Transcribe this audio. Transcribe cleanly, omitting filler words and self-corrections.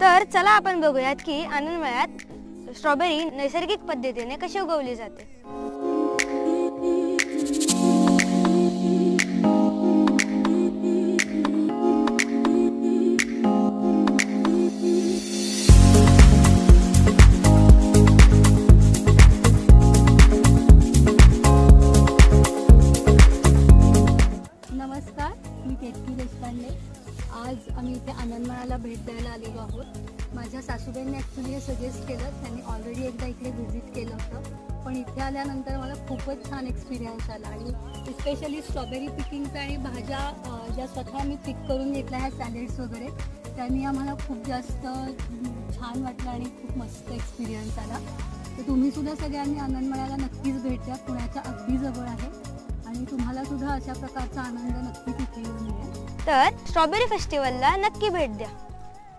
तर चला आपण बघूयात की आनंदमेळ्यात स्ट्रॉबेरी नैसर्गिक पद्धतीने कशी उगवली जाते। नमस्कार, मी केतकी देशपांडे। आज आम्ही इथे आनंदमेळ्याला भेट द्यायला आलेलो आहोत। माझ्या सासूबाईंनी ॲक्च्युली हे सजेस्ट केलं। त्यांनी ऑलरेडी एकदा इकडे व्हिजिट केलं होतं, पण इथे आल्यानंतर मला खूपच छान एक्सपिरियन्स आला आणि स्पेशली स्ट्रॉबेरी पिकिंगचा आणि भाज्या ज्या स्वतः मी पिक करून घेतल्या ह्या सॅलेड्स वगैरे, त्यांनी आम्हाला खूप जास्त छान वाटलं आणि खूप मस्त एक्सपिरियन्स आला। तर तुम्हीसुद्धा सगळ्यांनी आनंदमेळ्याला नक्कीच भेट द्या। पुण्याच्या अगदी जवळ आहे आणि तुम्हाला सुद्धा अशा प्रकारचा आनंद नक्की तिथे येऊन मिळेल। तर स्ट्रॉबेरी फेस्टिवलला नक्की भेट द्या।